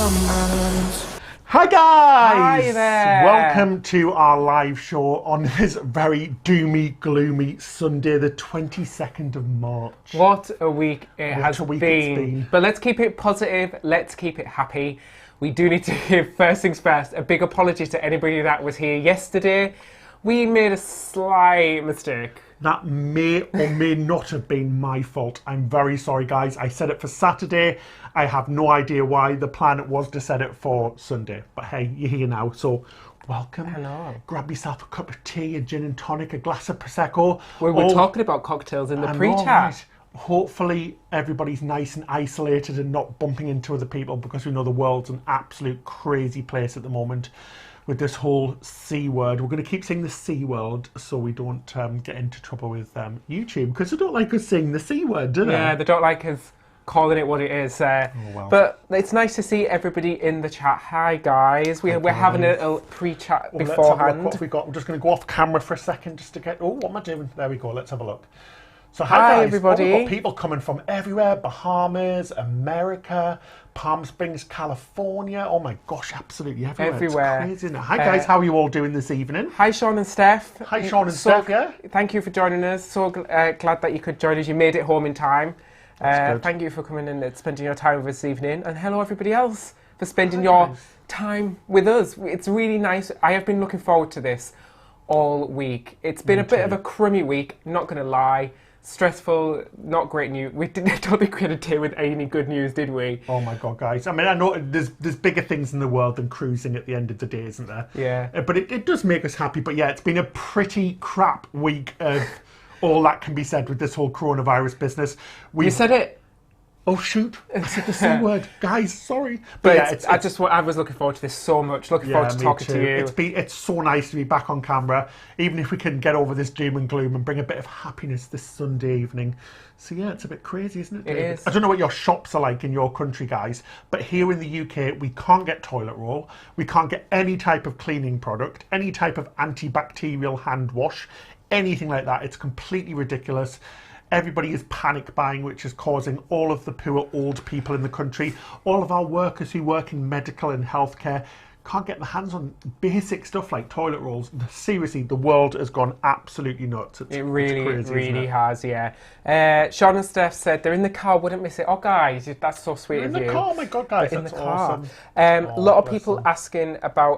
Hi guys! Hi there! Welcome to our live show on this very doomy, gloomy Sunday, the 22nd of March. What a week it's been. But let's keep it positive, let's keep it happy. We do need to give, first things first, a big apology to anybody that was here yesterday. We made a slight mistake. That may or may not have been my fault. I'm very sorry, guys. I set it for Saturday. I have no idea why. The plan was to set it for Sunday. But hey, you're here now, so welcome. Hello. Grab yourself a cup of tea, a gin and tonic, a glass of Prosecco. We were talking about cocktails in the pre-chat. Right. Hopefully everybody's nice and isolated and not bumping into other people, because we know the world's an absolute crazy place at the moment with this whole C word. We're going to keep saying the C word so we don't get into trouble with YouTube, because they don't like us saying the C word, do they? Yeah, they don't like us calling it what it is. Well. But it's nice to see everybody in the chat. Hi guys, we're having a little pre-chat beforehand. Let's have a look what we've got. I'm just going to go off camera for a second just to get... Oh, what am I doing? There we go. Let's have a look. So hi guys, everybody. We've got people coming from everywhere. Bahamas, America, Palm Springs, California. Oh my gosh, absolutely everywhere. It's crazy, isn't it? Hi guys, how are you all doing this evening? Hi Sean and Steph. Hi Sean and Steph, yeah. Thank you for joining us. So glad that you could join us. You made it home in time. Thank you for coming in and spending your time with us this evening. And hello everybody else for spending your time with us. It's really nice. I have been looking forward to this all week. It's been a bit of a crummy week, not going to lie. Stressful, not great news. We don't think we had a day with any good news, did we? Oh my god, guys. I mean, I know there's bigger things in the world than cruising at the end of the day, isn't there? Yeah. But it does make us happy. But yeah, it's been a pretty crap week of all that can be said with this whole coronavirus business. You said it. Oh shoot! I said the C word, guys. Sorry, but yeah, I was looking forward to this so much. Looking forward to talking to you. It's so nice to be back on camera, even if we can get over this doom and gloom and bring a bit of happiness this Sunday evening. So yeah, it's a bit crazy, isn't it, David? It is. I don't know what your shops are like in your country, guys, but here in the UK, we can't get toilet roll, we can't get any type of cleaning product, any type of antibacterial hand wash, anything like that. It's completely ridiculous. Everybody is panic buying, which is causing all of the poor old people in the country, all of our workers who work in medical and healthcare, can't get their hands on basic stuff like toilet rolls. Seriously, the world has gone absolutely nuts. It really has, yeah. Sean and Steph said they're in the car, wouldn't miss it. Oh, guys, that's so sweet of you. In the car, oh my God, guys, that's awesome. A lot of people asking about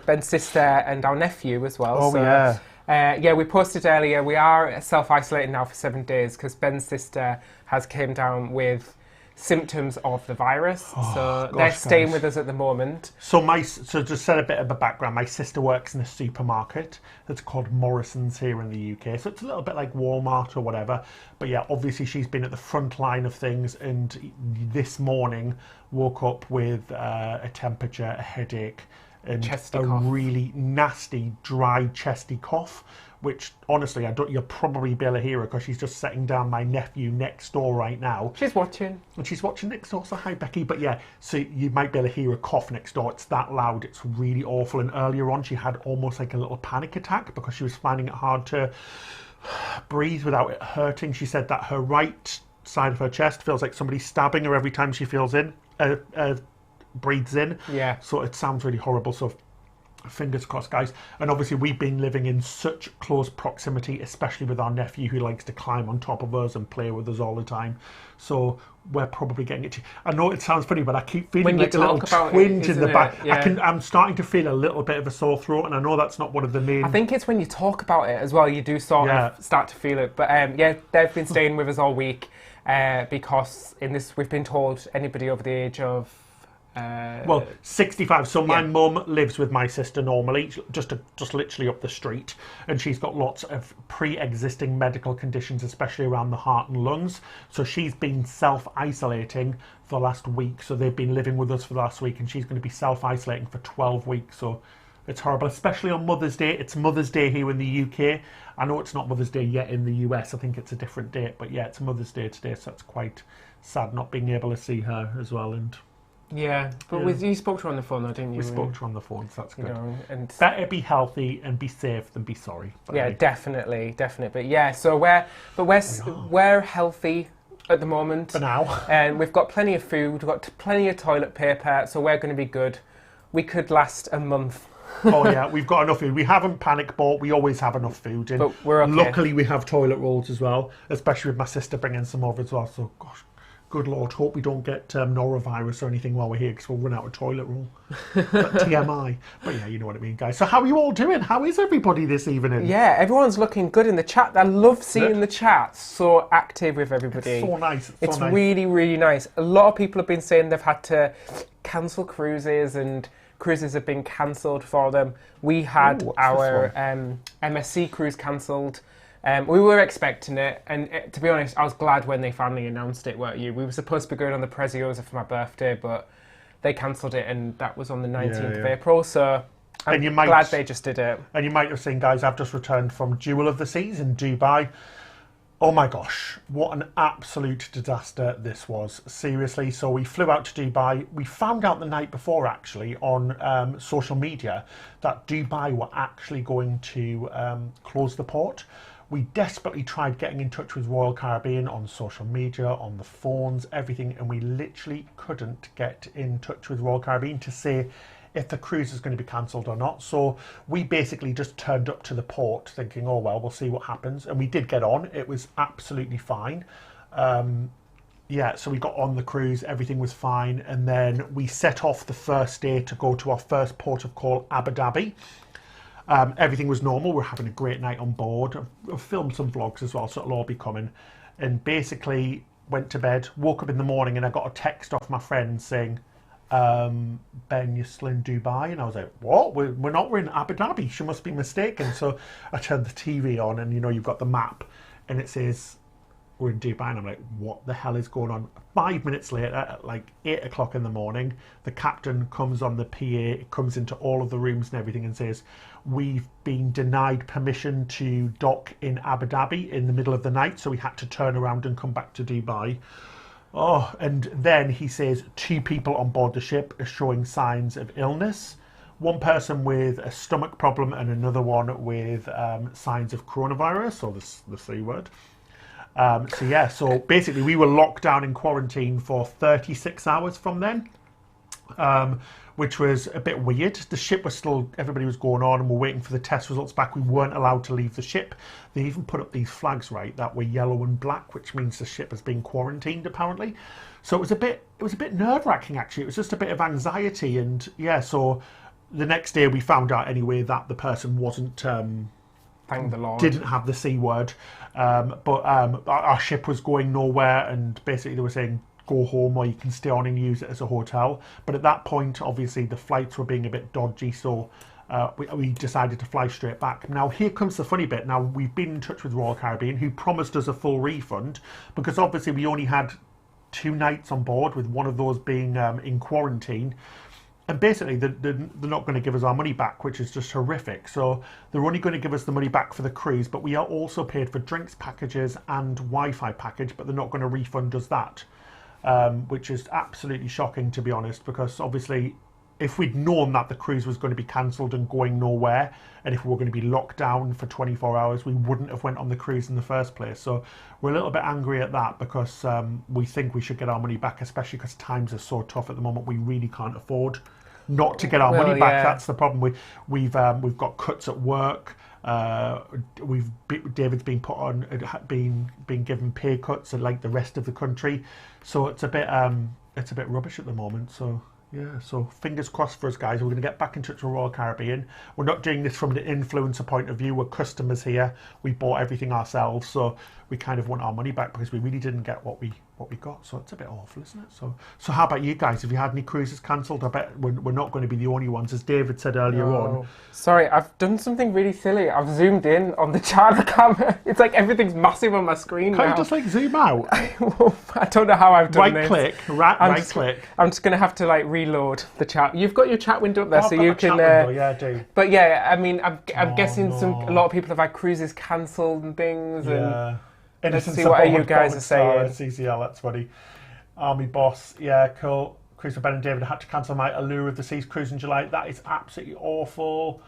Ben's sister and our nephew as well. Oh, yeah. Yeah, we posted earlier, we are self-isolating now for 7 days because Ben's sister has came down with symptoms of the virus. They're staying with us at the moment. So to set a bit of a background, my sister works in a supermarket that's called Morrison's here in the UK. So it's a little bit like Walmart or whatever. But yeah, obviously she's been at the front line of things, and this morning woke up with a temperature, a headache, and really nasty, dry, chesty cough, which honestly, you'll probably be able to hear her because she's just setting down my nephew next door right now. She's watching. And she's watching next door, so hi, Becky. But yeah, so you might be able to hear a cough next door. It's that loud. It's really awful. And earlier on, she had almost like a little panic attack because she was finding it hard to breathe without it hurting. She said that her right side of her chest feels like somebody's stabbing her every time she breathes in. Yeah. So it sounds really horrible. So fingers crossed, guys. And obviously we've been living in such close proximity, especially with our nephew who likes to climb on top of us and play with us all the time. So we're probably getting it. I know it sounds funny, but I keep feeling like a little twinge in the back. Yeah. I'm starting to feel a little bit of a sore throat, and I know that's not one of the main... I think it's when you talk about it as well, you do sort of start to feel it. But yeah, they've been staying with us all week because we've been told anybody over the age of 65. So my mum lives with my sister normally, just literally up the street, and she's got lots of pre-existing medical conditions, especially around the heart and lungs. So she's been self-isolating for the last week. So they've been living with us for the last week, and she's going to be self-isolating for 12 weeks. So it's horrible, especially on Mother's Day. It's Mother's Day here in the UK. I know it's not Mother's Day yet in the US. I think it's a different date, but yeah, it's Mother's Day today, so it's quite sad not being able to see her as well. And yeah, but you spoke to her on the phone, though, didn't you? We spoke to her on the phone, so that's good. You know, and better be healthy and be safe than be sorry. Yeah, definitely. But yeah, so we're healthy. at the moment. For now. And we've got plenty of food, we've got plenty of toilet paper, so we're going to be good. We could last a month. Oh yeah, we've got enough food. We haven't panic bought. We always have enough food. And but we're okay. Luckily, we have toilet rolls as well, especially with my sister bringing some over as well. So, gosh, good Lord, hope we don't get norovirus or anything while we're here because we'll run out of toilet roll. TMI. But yeah, you know what I mean, guys. So how are you all doing? How is everybody this evening? Yeah, everyone's looking good in the chat. I love seeing the chat so active with everybody. It's so nice. It's really, really nice. A lot of people have been saying they've had to cancel cruises and cruises have been cancelled for them. We had our MSC cruise cancelled. We were expecting it, and to be honest, I was glad when they finally announced it, weren't you? We were supposed to be going on the Preziosa for my birthday, but they cancelled it, and that was on the 19th of April, so I'm glad they just did it. And you might have seen, guys, I've just returned from Jewel of the Seas in Dubai. Oh my gosh, what an absolute disaster this was. Seriously, so we flew out to Dubai. We found out the night before, actually, on social media that Dubai were actually going to close the port. We desperately tried getting in touch with Royal Caribbean on social media, on the phones, everything, and we literally couldn't get in touch with Royal Caribbean to say if the cruise is going to be cancelled or not. So we basically just turned up to the port thinking, oh well, we'll see what happens. And we did get on. It was absolutely fine. Yeah, so we got on the cruise, everything was fine. And then we set off the first day to go to our first port of call, Abu Dhabi. Everything was normal. We're having a great night on board. I've filmed some vlogs as well, so it'll all be coming. And basically went to bed, woke up in the morning, and I got a text off my friend saying, Ben, you're still in Dubai? And I was like, what? We're not, we're in Abu Dhabi. She must be mistaken. So I turned the TV on, and you know, you've got the map, and it says we're in Dubai, and I'm like, what the hell is going on? 5 minutes later, at like 8 o'clock in the morning, the captain comes on the PA, comes into all of the rooms and everything and says, we've been denied permission to dock in Abu Dhabi in the middle of the night, so we had to turn around and come back to Dubai. Oh, and then he says 2 people on board the ship are showing signs of illness. One person with a stomach problem and another one with signs of coronavirus, or the C word. So yeah, so basically we were locked down in quarantine for 36 hours from then, which was a bit weird. The ship was still, everybody was going on and we're waiting for the test results back. We weren't allowed to leave the ship. They even put up these flags, right, that were yellow and black, which means the ship has been quarantined apparently. So it was a bit nerve-wracking actually. It was just a bit of anxiety, and yeah, so the next day we found out anyway that the person wasn't thank the Lord, didn't have the C word, but our ship was going nowhere, and basically they were saying go home or you can stay on and use it as a hotel. But at that point, obviously the flights were being a bit dodgy, so we decided to fly straight back. Now here comes the funny bit. Now we've been in touch with Royal Caribbean, who promised us a full refund, because obviously we only had 2 nights on board, with one of those being in quarantine. And basically, they're not going to give us our money back, which is just horrific. So they're only going to give us the money back for the cruise, but we are also paid for drinks packages and Wi-Fi package, but they're not going to refund us that, which is absolutely shocking, to be honest, because obviously if we'd known that the cruise was going to be cancelled and going nowhere, and if we were going to be locked down for 24 hours, we wouldn't have went on the cruise in the first place. So we're a little bit angry at that, because we think we should get our money back, especially because times are so tough at the moment. We really can't afford not to get our money back. Yeah. That's the problem. We've got cuts at work. David's been put on, been given pay cuts, and like the rest of the country. So it's a bit rubbish at the moment. So yeah, so fingers crossed for us, guys. We're going to get back in touch with Royal Caribbean. We're not doing this from an influencer point of view. We're customers here. We bought everything ourselves, so we kind of want our money back, because we really didn't get what we got. So it's a bit awful, isn't it? So how about you guys? Have you had any cruises cancelled? I bet we're not going to be the only ones, as David said earlier on. Sorry, I've done something really silly. I've zoomed in on the chart camera. It's like everything's massive on my screen. Can't you just like zoom out? I don't know how I've done this. Right click. I'm just going to have to like reload the chat. You've got your chat window up there, so you can. Yeah, I do. But yeah, I mean, I'm guessing a lot of people have had cruises cancelled and things. Yeah. And let's see what you guys are saying. CCL, that's funny. Army boss, yeah, cool. Cruise with Ben and David, I had to cancel my Allure of the Seas cruise in July. That is absolutely awful.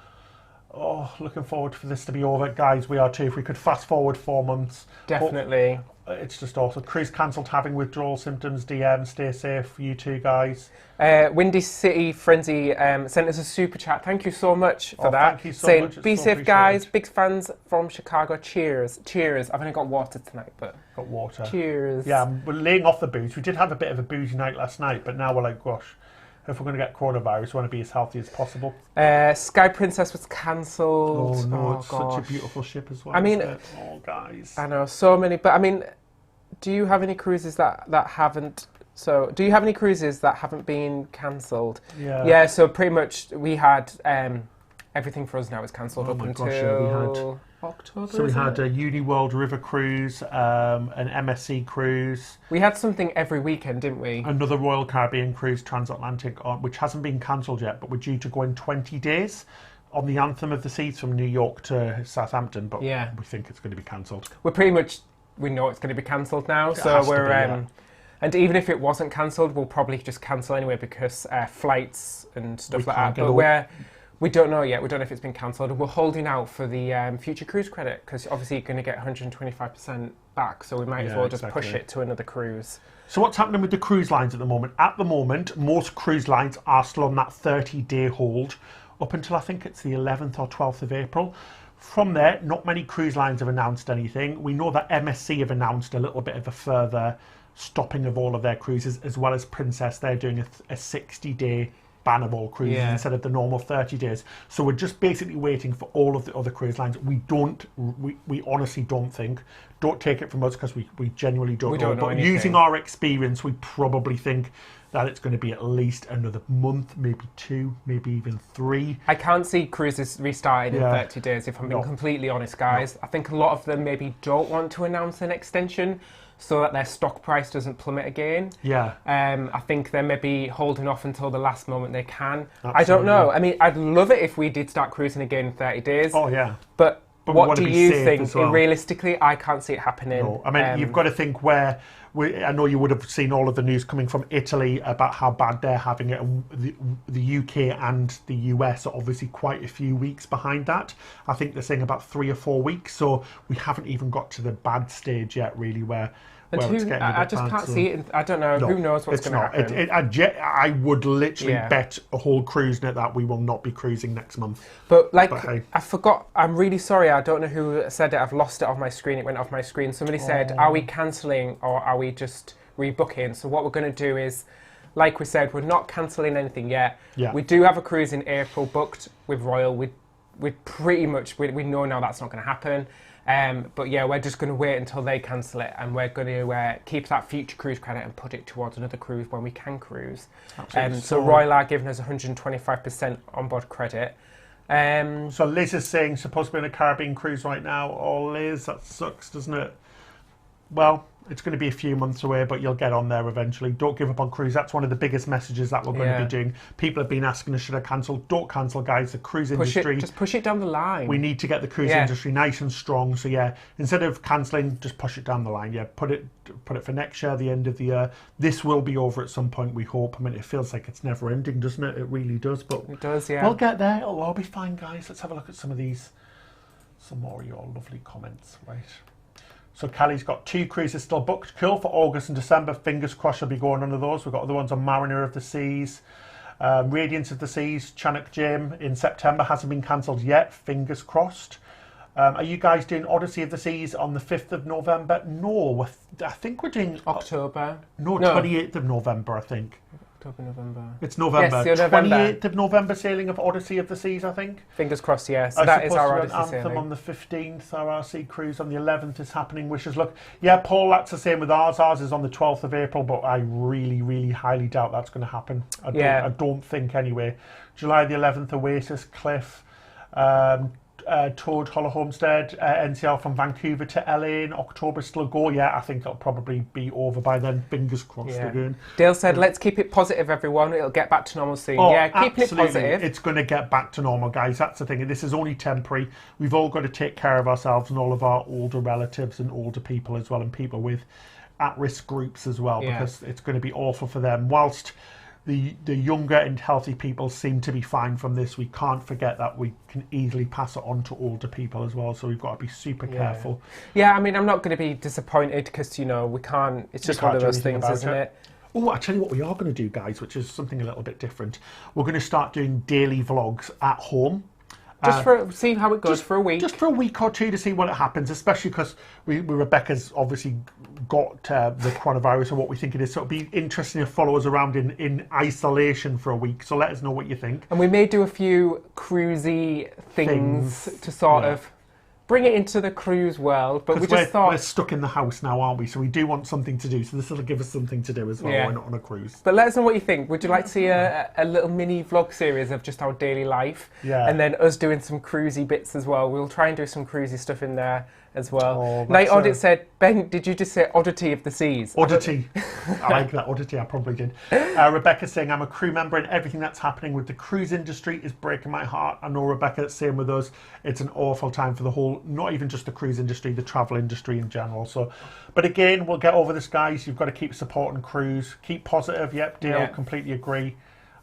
Oh, looking forward for this to be over. Guys, we are too. If we could fast forward 4 months. Definitely. It's just awesome. Cruise cancelled, having withdrawal symptoms, DM, stay safe, you too, guys. Windy City Frenzy sent us a super chat. Thank you so much for that. Thank you so saying, much. be safe, guys. Big fans from Chicago. Cheers. Cheers. I've only got water tonight, but... Got water. Cheers. Yeah, we're laying off the booze. We did have a bit of a boozy night last night, but now we're like, gosh, if we're going to get coronavirus, we want to be as healthy as possible. Sky Princess was cancelled. Oh, no, it's such a beautiful ship as well. I mean... Oh, guys. I know, so many. But, I mean, do you have any cruises that haven't... So, do you have any cruises that haven't been cancelled? Yeah. Yeah, so pretty much we had everything for us now is cancelled up until we had October. So we had a Uni World River cruise, an MSC cruise. We had something every weekend, didn't we? Another Royal Caribbean cruise, transatlantic, which hasn't been cancelled yet, but we're due to go in 20 days on the Anthem of the Seas from New York to Southampton. But yeah, we think it's going to be cancelled. We're pretty much, we know it's going to be cancelled now. So we're and even if it wasn't cancelled, we'll probably just cancel anyway because flights and stuff like that. But we don't know yet. We don't know if it's been cancelled. We're holding out for the future cruise credit because obviously you're going to get 125% back. So we might as well just push it to another cruise. So what's happening with the cruise lines at the moment? At the moment, most cruise lines are still on that 30-day hold up until I think it's the 11th or 12th of April. From there, not many cruise lines have announced anything. We know that MSC have announced a little bit of a further stopping of all of their cruises, as well as Princess. They're doing a 60-day ban of all cruises instead of the normal 30 days. So we're just basically waiting for all of the other cruise lines. We honestly don't think, don't take it from us because we genuinely don't know. But anything. Using our experience, we probably think that it's going to be at least another month, maybe 2, maybe even 3. I can't see cruises restarting in 30 days, if I'm being completely honest, guys. I think a lot of them maybe don't want to announce an extension so that their stock price doesn't plummet again. Yeah. I think they're maybe holding off until the last moment they can. Absolutely. I don't know. I mean, I'd love it if we did start cruising again in 30 days. Oh, yeah. But what do you think? Well. Realistically, I can't see it happening. No. I mean, you've got to think where... I know you would have seen all of the news coming from Italy about how bad they're having it. The UK and the US are obviously quite a few weeks behind that. I think they're saying about 3 or 4 weeks. So we haven't even got to the bad stage yet, really, where it's getting a bit I just can't see it. I don't know. Who knows what's going to happen? I would literally bet a whole cruise net that we will not be cruising next month. But hey. I forgot. I'm really sorry. I don't know who said it. I've lost it off my screen. It went off my screen. Somebody said, are we cancelling or are we just rebooking? So what we're going to do is, like we said, we're not cancelling anything yet. Yeah. We do have a cruise in April booked with Royal. We pretty much, we know now that's not going to happen. But yeah, we're just going to wait until they cancel it, and we're going to keep that future cruise credit and put it towards another cruise when we can cruise. So Royal are giving us 125% onboard credit. So Liz is saying supposed to be on a Caribbean cruise right now. Oh, Liz, that sucks, doesn't it? Well, it's going to be a few months away, but you'll get on there eventually. Don't give up on cruise. That's one of the biggest messages that we're going to be doing. People have been asking us, should I cancel? Don't cancel, guys. The cruise industry... Just push it down the line. We need to get the cruise industry nice and strong. So, yeah, instead of cancelling, just push it down the line. Yeah, put it for next year, the end of the year. This will be over at some point, we hope. I mean, it feels like it's never ending, doesn't it? It really does. But it does, yeah. We'll get there. It'll all be fine, guys. Let's have a look at some of these. Some more of your lovely comments, right? So Kelly's got 2 cruises still booked. Cool, for August and December. Fingers crossed she'll be going under those. We've got other ones on Mariner of the Seas, Radiance of the Seas, Chinook Gym in September. Hasn't been cancelled yet. Fingers crossed. Are you guys doing Odyssey of the Seas on the 5th of November? No, I think we're doing... October. No, 28th of November, I think. November. It's November. Yes, 28th of November sailing of Odyssey of the Seas, I think. Fingers crossed, yes. So that is our Odyssey Anthem sailing. On the 15th, our RC cruise on the 11th is happening. Wishes luck. Yeah, Paul, that's the same with ours. Ours is on the 12th of April, but I really, really highly doubt that's going to happen. I don't think anyway. July the 11th, Oasis, Cliff, Toad, Hollow Homestead, NCL from Vancouver to LA in October, still go. Yeah, I think it'll probably be over by then. Fingers crossed again. Dale said, let's keep it positive, everyone. It'll get back to normal soon. Keeping it positive. It's going to get back to normal, guys. That's the thing. This is only temporary. We've all got to take care of ourselves and all of our older relatives and older people as well, and people with at-risk groups as well, because it's going to be awful for them. Whilst the younger and healthy people seem to be fine from this. We can't forget that we can easily pass it on to older people as well, so we've got to be super careful. Yeah, I mean, I'm not going to be disappointed because, you know, we can't, it's just one of those things, isn't it? Oh, I tell you what we are going to do, guys, which is something a little bit different. We're going to start doing daily vlogs at home. Just for see how it goes for a week. Just for a week or two to see what happens, especially because Rebecca's obviously got the coronavirus and what we think it is. So it'll be interesting to follow us around in isolation for a week. So let us know what you think. And we may do a few cruisy things to sort of bring it into the cruise world, but we just thought... We're stuck in the house now, aren't we? So we do want something to do, so this will give us something to do as well. We're not on a cruise. But let us know what you think. Would you like to see a little mini vlog series of just our daily life? Yeah. And then us doing some cruisy bits as well. We'll try and do some cruisy stuff in there as well. Night Audit said, Ben, did you just say oddity of the seas? Oddity. I like that, oddity, I probably did. Rebecca's saying, I'm a crew member and everything that's happening with the cruise industry is breaking my heart. I know Rebecca's same with us. It's an awful time for the whole, not even just the cruise industry, the travel industry in general. So, but again, we'll get over this, guys. You've got to keep supporting cruise. Keep positive. Yep, Dale, completely agree.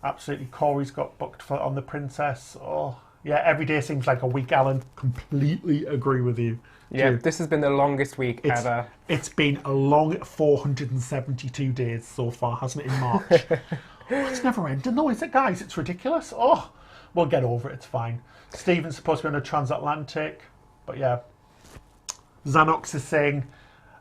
Absolutely. Corey's got booked on the Princess. Oh, yeah, every day seems like a week, Alan. Completely agree with you. Yeah, this has been the longest week ever. It's been a long 472 days so far, hasn't it, in March? It's never ending though, is it, guys? It's ridiculous. Oh, we'll get over it, it's fine. Stephen's supposed to be on a transatlantic, but yeah. Xanox is saying,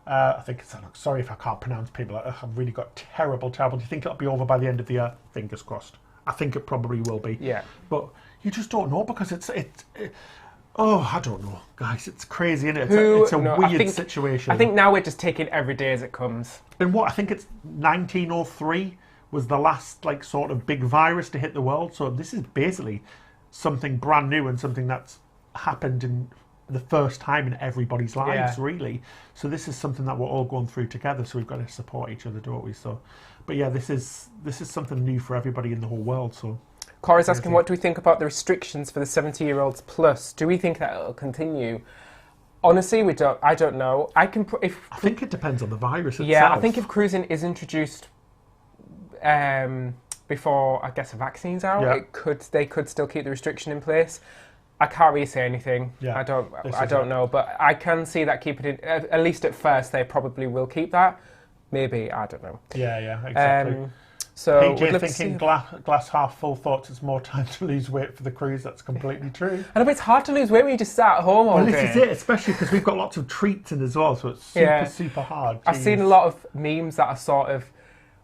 I think it's Xanox, sorry if I can't pronounce people, I've really got terrible. Do you think it'll be over by the end of the year? Fingers crossed. I think it probably will be. Yeah. But you just don't know because oh, I don't know, guys. It's crazy, isn't it? It's a weird situation. I think now we're just taking every day as it comes. And I think it's 1903 was the last sort of big virus to hit the world. So this is basically something brand new and something that's happened in the first time in everybody's lives, really. So this is something that we're all going through together. So we've got to support each other, don't we? So, but yeah, this is something new for everybody in the whole world. So. Cora's asking, what do we think about the restrictions for the 70-year-olds plus? Do we think that it'll continue? Honestly, we don't. I don't know. I think it depends on the virus itself. Yeah, I think if cruising is introduced before, I guess, a vaccine's out, they could still keep the restriction in place. I can't really say anything. Yeah, I don't know, but I can see that keeping it. At least at first, they probably will keep that. Maybe, I don't know. Yeah, exactly. So PJ thinking glass half full, thoughts it's more time to lose weight for the cruise. That's completely true. I know, but it's hard to lose weight when you just sat at home all day. Well, this is it, especially because we've got lots of treats in as well, so it's super hard. I've seen a lot of memes that are sort of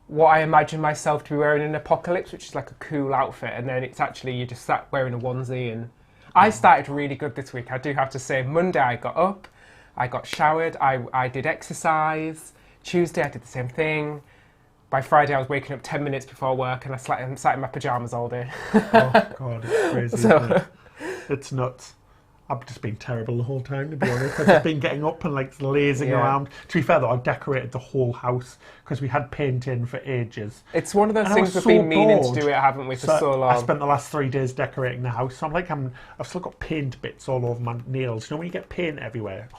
what I imagine myself to be wearing in Apocalypse, which is like a cool outfit, and then it's actually you just sat wearing a onesie. And I started really good this week, I do have to say. Monday I got up, I got showered, I did exercise. Tuesday I did the same thing. By Friday, I was waking up 10 minutes before work and I sat in my pyjamas all day. Oh, God, it's crazy, isn't it? It's nuts. I've just been terrible the whole time, to be honest. I've just been getting up and lazing around. To be fair, though, I decorated the whole house because we had paint in for ages. It's one of those things we've been meaning to do it, haven't we, for so long. I spent the last 3 days decorating the house. So I've still got paint bits all over my nails. You know when you get paint everywhere?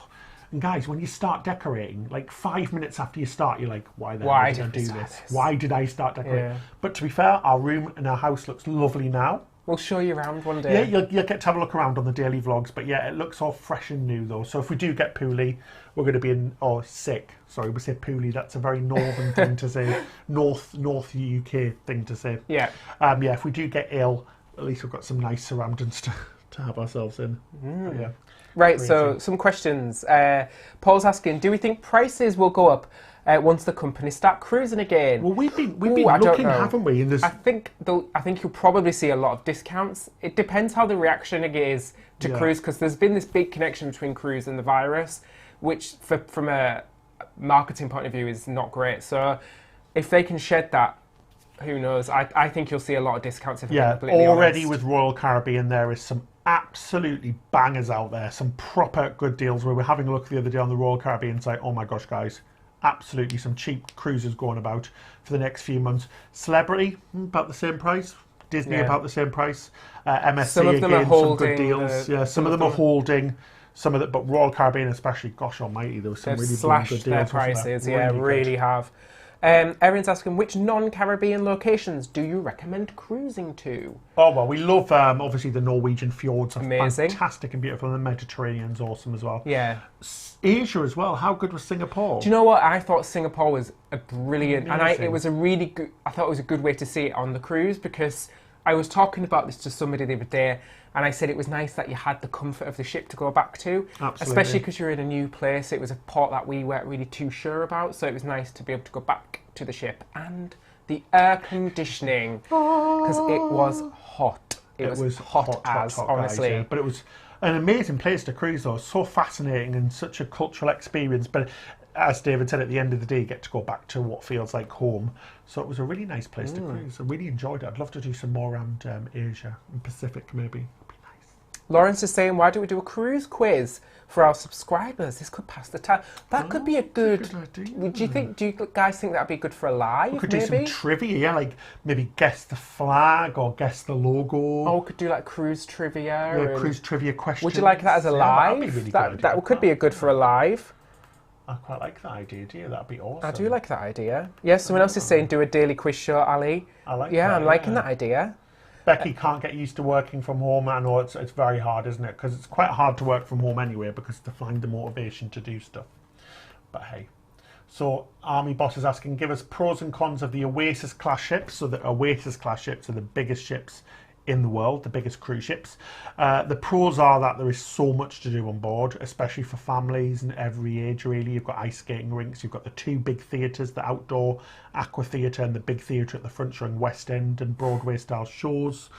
And guys, when you start decorating, 5 minutes after you start, you're like, why did I do this? Why did I start decorating? Yeah. But to be fair, our room and our house looks lovely now. We'll show you around one day. Yeah, you'll get to have a look around on the daily vlogs. But yeah, it looks all fresh and new though. So if we do get poorly, we're going to be sick. Sorry, we say poorly. That's a very northern thing to say. North UK thing to say. Yeah. If we do get ill, at least we've got some nice surroundings to have ourselves in. Yeah. Right, crazy. So some questions. Paul's asking, do we think prices will go up once the companies start cruising again? Well, we've been looking, haven't we? In this, I think you'll probably see a lot of discounts. It depends how the reaction is to cruise, because there's been this big connection between cruise and the virus, which from a marketing point of view is not great. So if they can shed that, who knows? I think you'll see a lot of discounts. If I'm completely already honest. With Royal Caribbean, there is some absolutely bangers out there, some proper good deals. We were having a look the other day on the Royal Caribbean site. Oh my gosh, guys, absolutely some cheap cruises going about for the next few months. Celebrity, about the same price. Disney, about the same price. MSC, some of them again, some good deals. Some of them are holding. Some of it, but Royal Caribbean especially, gosh almighty, there was some really good deals. Slashed their prices, really have. Erin's asking, which non-Caribbean locations do you recommend cruising to? Oh, well, we love, obviously, the Norwegian fjords are Amazing. fantastic and beautiful, and the Mediterranean's awesome as well. Yeah. Asia as well. How good was Singapore? Do you know what? I thought Singapore was a brilliant, Amazing. it was a really good, I thought it was a good way to see it on the cruise, because I was talking about this to somebody the other day, and I said it was nice that you had the comfort of the ship to go back to. Absolutely. Especially because you're in a new place. It was a port that we weren't really too sure about, so it was nice to be able to go back to the ship. And the air conditioning, because it was hot. It was hot, honestly. Guys, yeah. But it was an amazing place to cruise, though. So fascinating and such a cultural experience. But as David said, at the end of the day, you get to go back to what feels like home. So it was a really nice place to cruise. I really enjoyed it. I'd love to do some more around Asia and Pacific, maybe. It'd be nice. Lawrence is saying, why don't we do a cruise quiz for our subscribers? This could pass the time. That could be a good idea. Do you guys think that'd be good for a live? We could do some trivia, yeah, like maybe guess the flag or guess the logo. Oh, we could do like cruise trivia. Yeah, cruise trivia questions. Would you like that as a live? That'd be really good. That could be a good for a live. I quite like that idea, do you? That'd be awesome. I do like that idea. Yes, someone else is saying do a daily quiz show, Ali. I like that. Yeah, I'm liking that idea. Becky can't get used to working from home. I know it's very hard, isn't it? Because it's quite hard to work from home anyway, because to find the motivation to do stuff. But hey. So Army Boss is asking, give us pros and cons of the Oasis class ships. So the Oasis class ships are the biggest ships in the world, the biggest cruise ships. The pros are that there is so much to do on board, especially for families and every age really. You've got ice skating rinks, you've got the two big theatres, the outdoor aqua theatre and the big theatre at the front showing West End and Broadway style shows,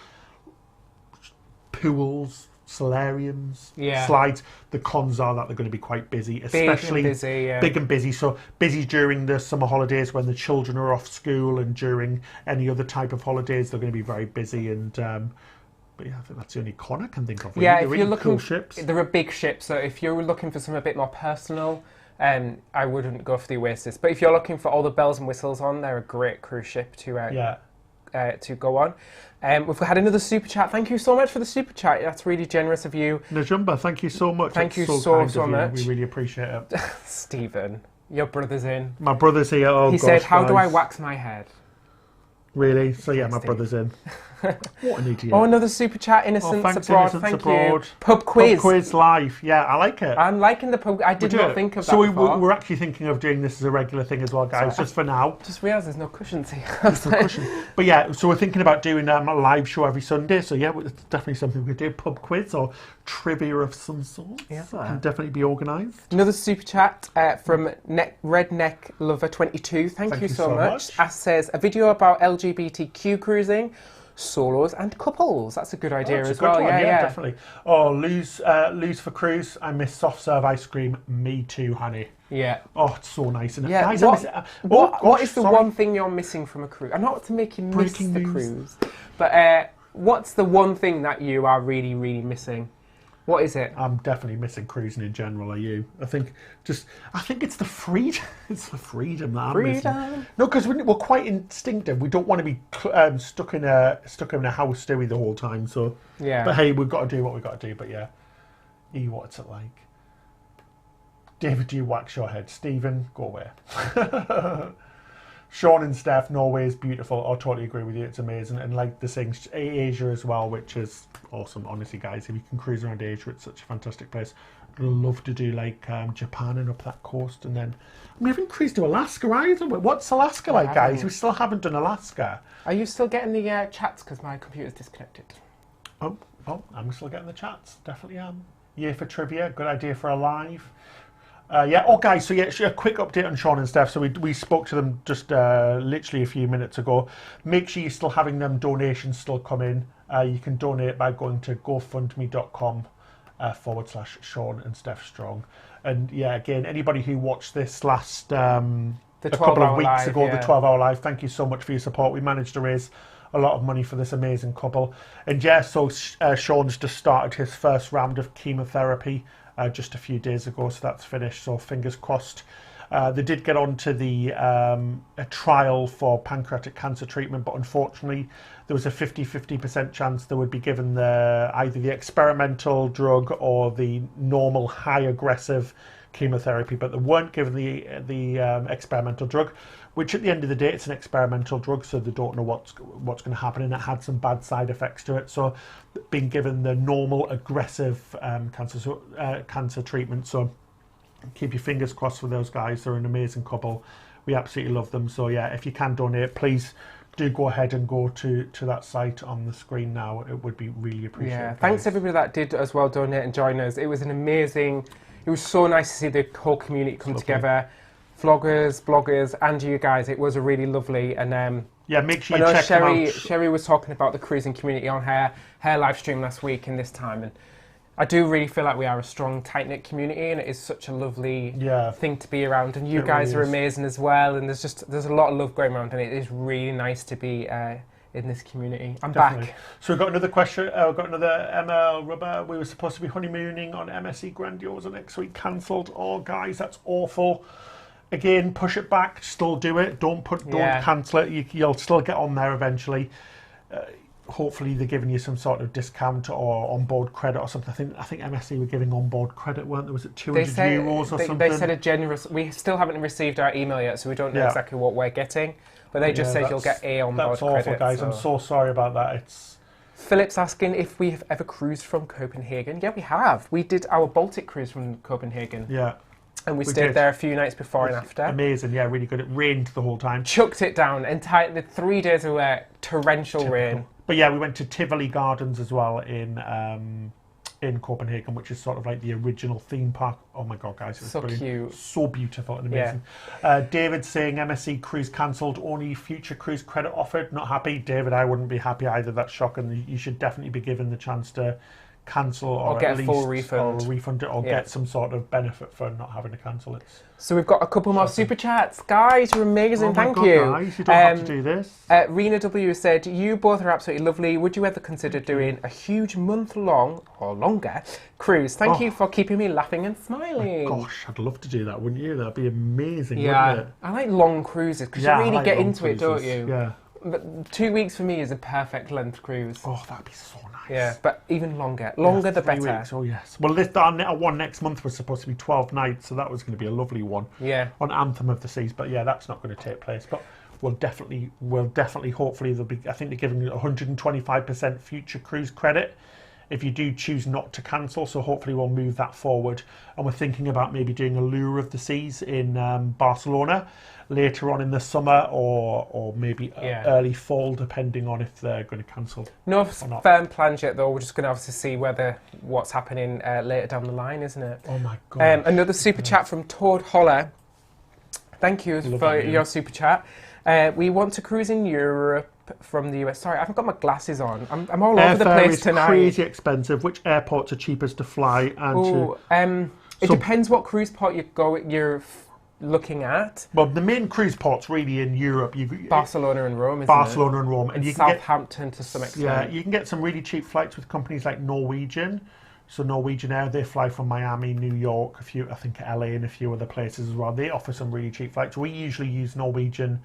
pools, solariums, slides. The cons are that they're going to be quite busy, especially big and busy. So busy during the summer holidays when the children are off school, and during any other type of holidays they're going to be very busy. And but yeah, I think that's the only con I can think of. Really. Yeah, they're if really you're looking, cool ships. They're a big ship. So if you're looking for something a bit more personal, I wouldn't go for the Oasis. But if you're looking for all the bells and whistles on, they're a great cruise ship to go on. We've had another super chat. Thank you so much for the super chat. That's really generous of you. Najumba, thank you so much. Thank you so much. We really appreciate it. Stephen, your brother's in. My brother's here. Oh, he said, how do I wax my head? Really? So yeah, my brother's in. What an idiot. Oh, another super chat, Innocence Abroad. Innocence Thank Abroad. you. Pub quiz. Pub quiz live. Yeah, I like it. I'm liking the pub. I did not think of that before. We're actually thinking of doing this as a regular thing as well, guys, just for now. Just realised there's no cushions here. There's no cushion. But yeah, so we're thinking about doing a live show every Sunday. So yeah, it's definitely something we could do. Pub quiz or trivia of some sort. Yeah. Can definitely be organised. Another super chat from Redneck Lover 22. Thank you so much. As says, a video about LGBTQ cruising, solos and couples. That's a good idea as well. Yeah, definitely. Oh, lose for cruise. I miss soft serve ice cream. Me too, honey. Yeah. Oh, it's so nice. And yeah. guys, what is the one thing you're missing from a cruise? I'm not to make you miss the cruise, but what's the one thing that you are really, really missing? What is it? I'm definitely missing cruising in general. Are you? I think it's the freedom. It's the freedom that I'm missing. No, because we're quite instinctive. We don't want to be stuck in a house, do we, the whole time? So yeah. But hey, we've got to do what we've got to do. But yeah, what's it like? David, do you wax your head? Stephen, go away. Sean and Steph, Norway is beautiful. I totally agree with you. It's amazing. And like the things, Asia as well, which is awesome. Honestly, guys, if you can cruise around Asia, it's such a fantastic place. I'd love to do like Japan and up that coast. And then we haven't cruised to Alaska either. What's Alaska like, guys? We still haven't done Alaska. Are you still getting the chats? Because my computer's disconnected. Oh, I'm still getting the chats. Definitely am. Yeah, for trivia. Good idea for a live. Guys, so a quick update on Sean and Steph. So we spoke to them just literally a few minutes ago. Make sure you're still having them donations still come in. You can donate by going to gofundme.com /Sean and Steph Strong. And yeah, again, anybody who watched this last a couple of weeks ago, the 12-hour live, thank you so much for your support. We managed to raise a lot of money for this amazing couple. And yeah, so Sean's just started his first round of chemotherapy just a few days ago, so that's finished, so fingers crossed. They did get onto the a trial for pancreatic cancer treatment, but unfortunately there was a 50% chance they would be given either the experimental drug or the normal high aggressive chemotherapy, but they weren't given the experimental drug, which at the end of the day, it's an experimental drug, so they don't know what's going to happen, and it had some bad side effects to it. So being given the normal aggressive cancer treatment. So keep your fingers crossed for those guys. They're an amazing couple. We absolutely love them. So yeah, if you can donate, please do go ahead and go to that site on the screen now. It would be really appreciated. Yeah, thanks everybody that did as well donate and join us. It was an amazing, it was so nice to see the whole community come together. Vloggers, bloggers, and you guys. It was a really lovely, and yeah, make sure you check them out. Sherry was talking about the cruising community on her live stream last week and this time, and I do really feel like we are a strong, tight-knit community, and it is such a lovely thing to be around. And you guys are amazing as well, and there's a lot of love going around, and it is really nice to be in this community. I'm back. So we've got another question. We've got another ML Rubber. We were supposed to be honeymooning on MSC Grandiosa next week. Cancelled. Oh, guys, that's awful. Again, push it back. Still do it. Don't cancel it. You'll still get on there eventually. Hopefully they're giving you some sort of discount or onboard credit or something. I think MSC were giving onboard credit, weren't they? Was it €200 or something? They said a generous. We still haven't received our email yet, so we don't know exactly what we're getting. But they just said you'll get a onboard credit. That's awful, guys. So. I'm so sorry about that. It's Philip's asking if we have ever cruised from Copenhagen. Yeah, we have. We did our Baltic cruise from Copenhagen. Yeah. And we stayed there a few nights before and after. Amazing, yeah, really good. It rained the whole time. Chucked it down. The 3 days of torrential rain. But yeah, we went to Tivoli Gardens as well in Copenhagen, which is sort of like the original theme park. Oh my God, guys, it was so brilliant. Cute. So beautiful and amazing. Yeah. David saying MSC cruise cancelled, only future cruise credit offered. Not happy. David, I wouldn't be happy either. That's shocking. You should definitely be given the chance to cancel or get at least a full refund, or refund it, or get some sort of benefit for not having to cancel it. So we've got a couple more super chats, guys. You're amazing. Thank you. Guys, you don't have to do this. Rena W said, "You both are absolutely lovely. Would you ever consider doing a huge month-long or longer cruise? Thank you for keeping me laughing and smiling." Gosh, I'd love to do that, wouldn't you? That'd be amazing. Yeah, wouldn't it? I like long cruises because you really get into it, don't you? Yeah. But 2 weeks for me is a perfect length cruise. Oh, that'd be so nice. Yeah, but even longer. Longer the better. Weeks. Oh, yes. Well, our one next month was supposed to be 12 nights, so that was going to be a lovely one. Yeah. On Anthem of the Seas, but yeah, that's not going to take place. But we'll definitely, hopefully, there'll be. I think they're giving 125% future cruise credit if you do choose not to cancel. So hopefully we'll move that forward. And we're thinking about maybe doing a Lure of the Seas in Barcelona later on in the summer, or maybe early fall, depending on if they're going to cancel. No firm plans yet, though. We're just going to obviously see what's happening later down the line, isn't it? Oh my God. Another super chat from Toad Holler. Thank you for your super chat. We want to cruise in Europe from the US. Sorry, I haven't got my glasses on. I'm all over the place tonight. Crazy expensive. Which airports are cheapest to fly? It depends what cruise port you're looking at. Well, the main cruise ports really in Europe. Barcelona and Rome, Barcelona and Rome. And you can Southampton to some extent. Yeah, you can get some really cheap flights with companies like Norwegian. So Norwegian Air, they fly from Miami, New York, I think LA and a few other places as well. They offer some really cheap flights. We usually use Norwegian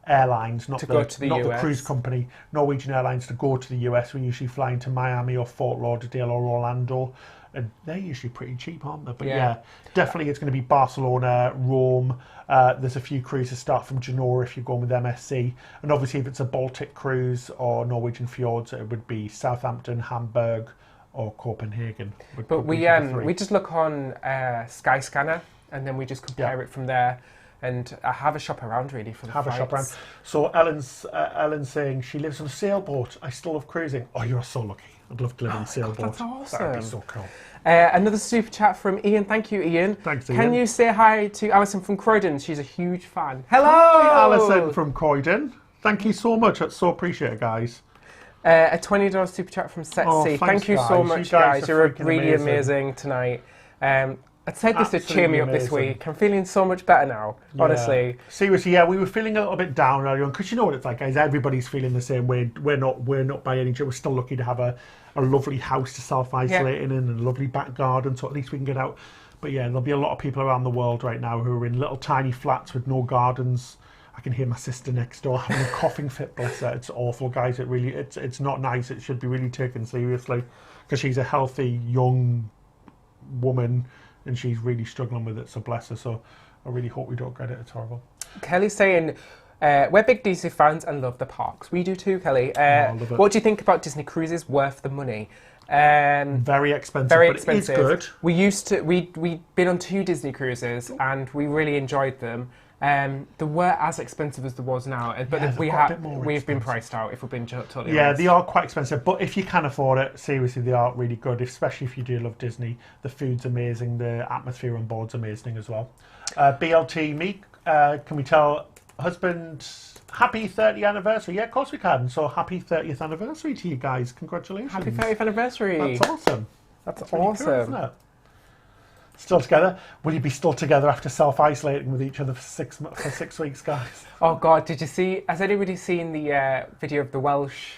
Airlines, not the cruise company. Norwegian Airlines to go to the US. We usually fly into Miami or Fort Lauderdale or Orlando. And they're usually pretty cheap, aren't they? But yeah, definitely it's going to be Barcelona, Rome. There's a few cruises start from Genoa if you're going with MSC. And obviously if it's a Baltic cruise or Norwegian fjords, it would be Southampton, Hamburg or Copenhagen. But we just look on Skyscanner and then we just compare it from there. And have a shop around really for the flights. Shop around. So Ellen's saying she lives on a sailboat. I still love cruising. Oh, you're so lucky. I'd love to live on a sailboat. That's awesome. That'd be so cool. Another super chat from Ian. Thank you, Ian. Thanks, Ian. Can you say hi to Alison from Croydon? She's a huge fan. Hello! Hi, Alison from Croydon. Thank you so much. That's so appreciated, guys. A $20 super chat from Setsy. Thank you so much, guys. You're really amazing tonight. I said this to cheer me up this week. I'm feeling so much better now, honestly. Seriously, yeah, we were feeling a little bit down earlier on because you know what it's like, guys. Everybody's feeling the same way. We're not by any chance. We're still lucky to have a lovely house to self-isolate in and a lovely back garden, so at least we can get out. But yeah, there'll be a lot of people around the world right now who are in little tiny flats with no gardens. I can hear my sister next door having a coughing fit. Bless her. It's awful, guys. It's not nice. It should be really taken seriously because she's a healthy young woman. And she's really struggling with it, so bless her. So I really hope we don't get it. It's horrible. Kelly's saying, we're big Disney fans and love the parks. We do too, Kelly. I love it. What do you think about Disney cruises? Worth the money? Very expensive, Very but expensive. it is good. We'd been on 2 Disney cruises and we really enjoyed them. They weren't as expensive as there was now, but we've been priced out, if we've been totally honest. They are quite expensive, but if you can afford it, seriously, they are really good, especially if you do love Disney. The food's amazing, the atmosphere on board's amazing as well. BLT, me, can we tell husband happy 30th anniversary? Yeah, of course we can. So happy 30th anniversary to you guys. Congratulations. Happy 30th anniversary. That's awesome. That's really awesome. cool, isn't it? Still together? Will you be still together after self-isolating with each other for 6 weeks, guys? Oh God, has anybody seen the video of the Welsh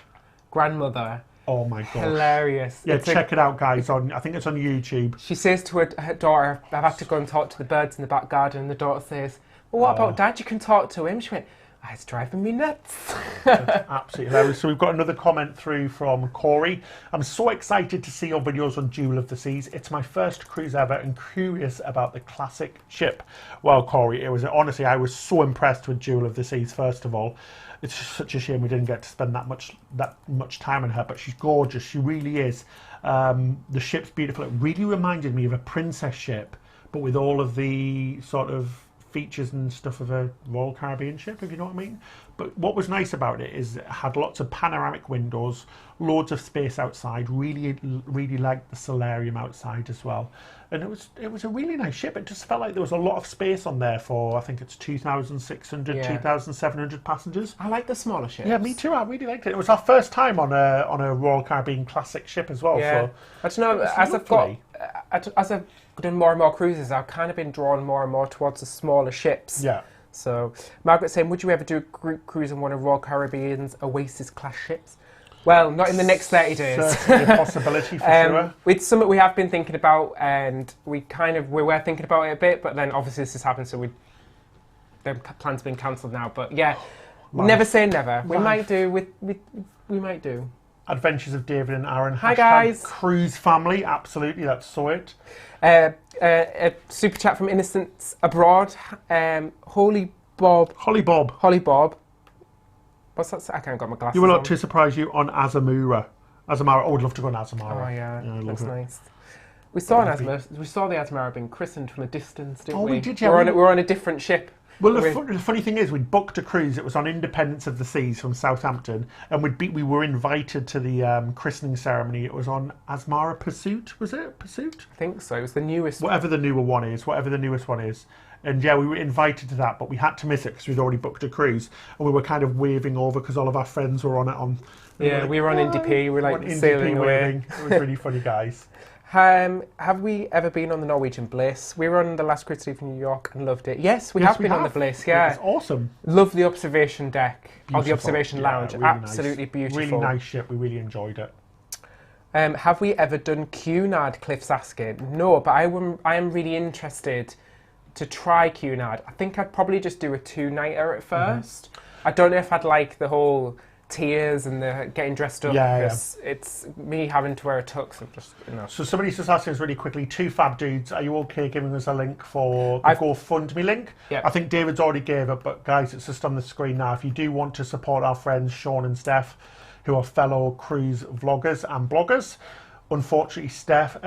grandmother? Oh my gosh. Hilarious. Yeah, check it out, guys. I think it's on YouTube. She says to her daughter, I've had to go and talk to the birds in the back garden, and the daughter says, well, what about Dad? You can talk to him. She went, it's driving me nuts. Absolutely hilarious. So we've got another comment through from Corey. I'm so excited to see your videos on Jewel of the Seas. It's my first cruise ever and curious about the classic ship. Well, Corey, honestly, I was so impressed with Jewel of the Seas, first of all. It's just such a shame we didn't get to spend that much time on her, but she's gorgeous. She really is. The ship's beautiful. It really reminded me of a princess ship, but with all of the sort of features and stuff of a Royal Caribbean ship, if you know what I mean. But what was nice about it is it had lots of panoramic windows, loads of space outside, really liked the solarium outside as well. And it was a really nice ship. It just felt like there was a lot of space on there for, I think it's 2,600, 2,700 passengers. I like the smaller ships. Yeah, me too. I really liked it. It was our first time on a Royal Caribbean classic ship as well. Yeah. So I don't know, as I've done more and more cruises, I've kind of been drawn more and more towards the smaller ships. Yeah. So, Margaret's saying, would you ever do a group cruise on one of Royal Caribbean's Oasis-class ships? Well, not in the next 30 days. Certainly a possibility for sure. It's something we have been thinking about, and we were thinking about it a bit, but then obviously this has happened, so the plan's been cancelled now. But yeah, never say never. We might do. We might do. Adventures of David and Aaron. Hi guys. Cruise family. Absolutely, that's so it. A super chat from Innocents Abroad. Holly Bob. What's that? I can't got my glasses. You will not to surprise you on Azamura. I would love to go on Azamara. Oh yeah, that's nice. We saw the Azamara being christened from a distance, didn't we? We did. Yeah, we're on a different ship. Well, the funny thing is, we booked a cruise. It was on Independence of the Seas from Southampton, and we were invited to the christening ceremony. It was on Asmara Pursuit. Was it Pursuit? I think so. It was the newest. Whatever the newest one is. And yeah, we were invited to that, but we had to miss it because we'd already booked a cruise, and we were kind of waving over because all of our friends were on it. We were on NDP. We were like sailing away. It was really funny, guys. Have we ever been on the Norwegian Bliss? We were on the last cruise from New York and loved it. Yes, we have been on the Bliss. Yeah, it was awesome. Love the observation deck or the observation lounge. Really absolutely nice. Beautiful. Really nice ship. We really enjoyed it. Have we ever done Cunard? Cliff's asking. No, but I am really interested to try Cunard. I think I'd probably just do a 2-nighter at first. I don't know if I'd like the whole tears and the getting dressed up because it's me having to wear a tux and just So somebody's just asking us really quickly, 2 fab dudes, are you okay giving us a link for the GoFundMe link? Yeah. I think David's already gave it, but guys, it's just on the screen now. If you do want to support our friends Sean and Steph, who are fellow cruise vloggers and bloggers, unfortunately